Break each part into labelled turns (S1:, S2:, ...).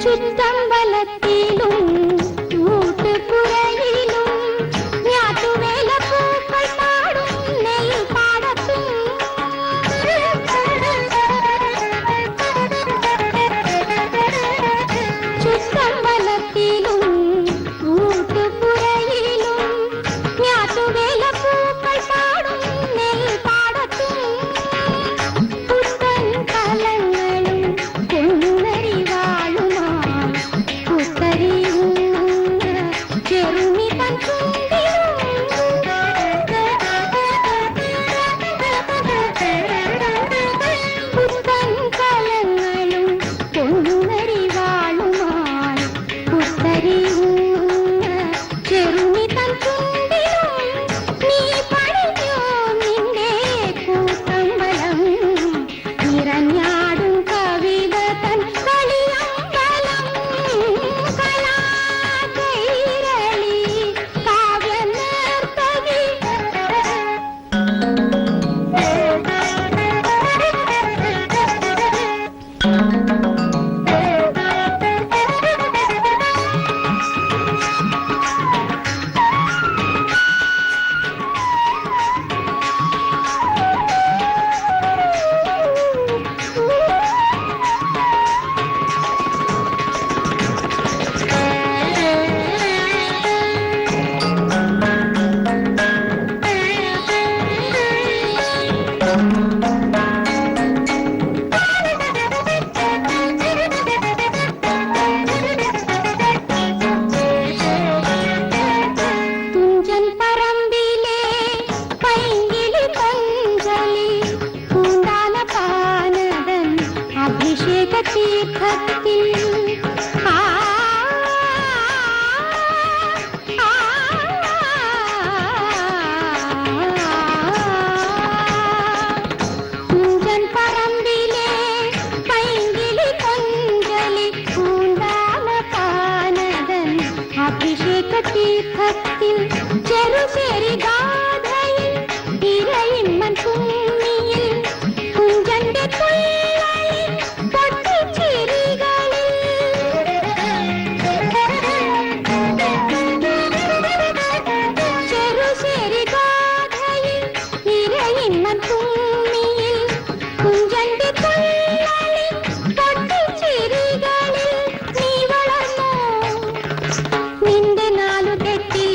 S1: ചുറ്റമ്പലത്തിലും കൂട്ടുപുരയിലും ഞാറ്റുവേല പൂക്കൾ പാടും നെൽപ്പാടത്തും ചുറ്റമ്പലത്തിലും കൂട്ടുപുരയിലും ഞാറ്റുവേല പൂക്കൾ പാടും നെൽപ്പാടത്തും പുത്തൻ കലങ്ങളും പൊന്നരിവാളുമായി പുത്തരിയുന്ന ചെറുമി തൻ പുത്തൻ കലങ്ങളും പൊന്നരിവാളുമായി പുത്തരിയുന്ന ചെറുമി തൻ നീ പണിഞ്ഞോ നിന്റെ കൂത്തമ്പലം നിറഞ്ഞാടും കവിത തൻ കളിയമ്പലം കലാകൈരളി കാവ്യനർത്തകി തുഞ്ചൻ പറമ്പിലെ പൈങ്കിളി പഞ്ചലി പൂന്താന പാനതൻ അഭിഷേക തീർത്ഥത്തിൽ തുഞ്ചൻ പറമ്പിലെ പൈങ്കിളി പഞ്ചലി പൂന്താന പാനതൻ അഭിഷേക തീർത്ഥത്തിൽ ചെറുചേരി ഗാഥയിൽ ഇരയിമ്മൻ ഭൂമിയിൽ കുഞ്ചന്റെ തുള്ളലിൽ പൊട്ടിച്ചിരികളിൽ ചെറുചേരി ഗാഥയിൽ ഇരയിമ്മൻ ഭൂമിയിൽ കുഞ്ചന്റെ തുള്ളലിൽ പൊട്ടിച്ചിരികളിൽ നീ വളർന്നോ നിന്റെ നാലു തെറ്റി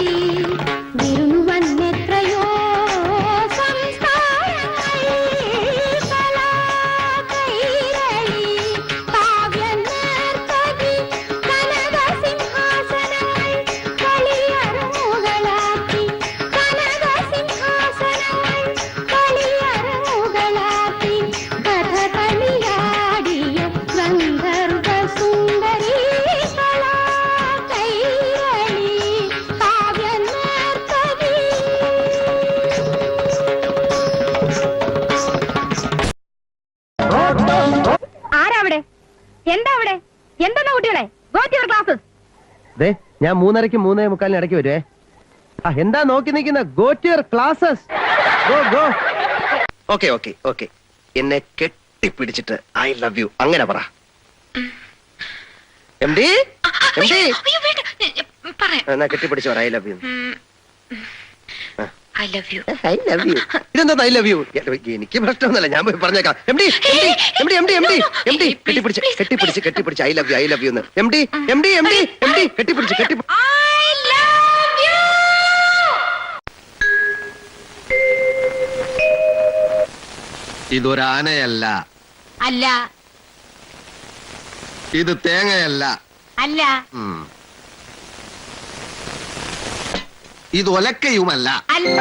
S1: വിരുന്നു വന്നെത്രയോ സംസ്കാരങ്ങൾ കലാകൈരളി കാവ്യനർത്തകി കനകസിംഹാസനങ്ങൾ കളിയറമുകളാക്കി കനകസിംഹാസനങ്ങൾ കളിയറമുകളാക്കി കഥകളിയാടിയ ഗന്ധർവ സുന്ദരി കലാകൈരളി കാവ്യനർത്തകി ആരാവിടെ എന്താ അവിടെ എന്തെന്നാ കുട്ടികളെ ഗോ ടു യുവർ ക്ലാസ്സസ്
S2: ദേ ഞാൻ 3:30 3:45 ഇടയ്ക്ക് വരുവേ. എന്താ നോക്കി നിൽക്കുന്ന? Go to your classes. Go go. Okay okay okay. എന്നെ കെട്ടിപ്പിടിച്ചിട്ട് ഐ ലവ് യു അങ്ങനെ പറ. എം ഡി എന്നാ കെട്ടിപ്പിടിച്ചു പറ I love you.
S1: I love you
S2: I love you. ഇതെന്താ ഐ ലവ് യു? എനിക്ക് പ്രശ്നമൊന്നുമില്ല, ഞാൻ പോയി പറഞ്ഞേക്കാം. എം ഡി കെട്ടിപ്പിടിച്ച് ഐ ലവ് യു എന്ന്. എം ഡി കെട്ടിപ്പിടിച്ച്
S3: ഇതൊരാനയല്ല,
S1: അല്ല
S3: ഇത് തേങ്ങയല്ല,
S1: അല്ല
S3: ഇത് ഒലക്കയുമല്ല.
S1: അല്ല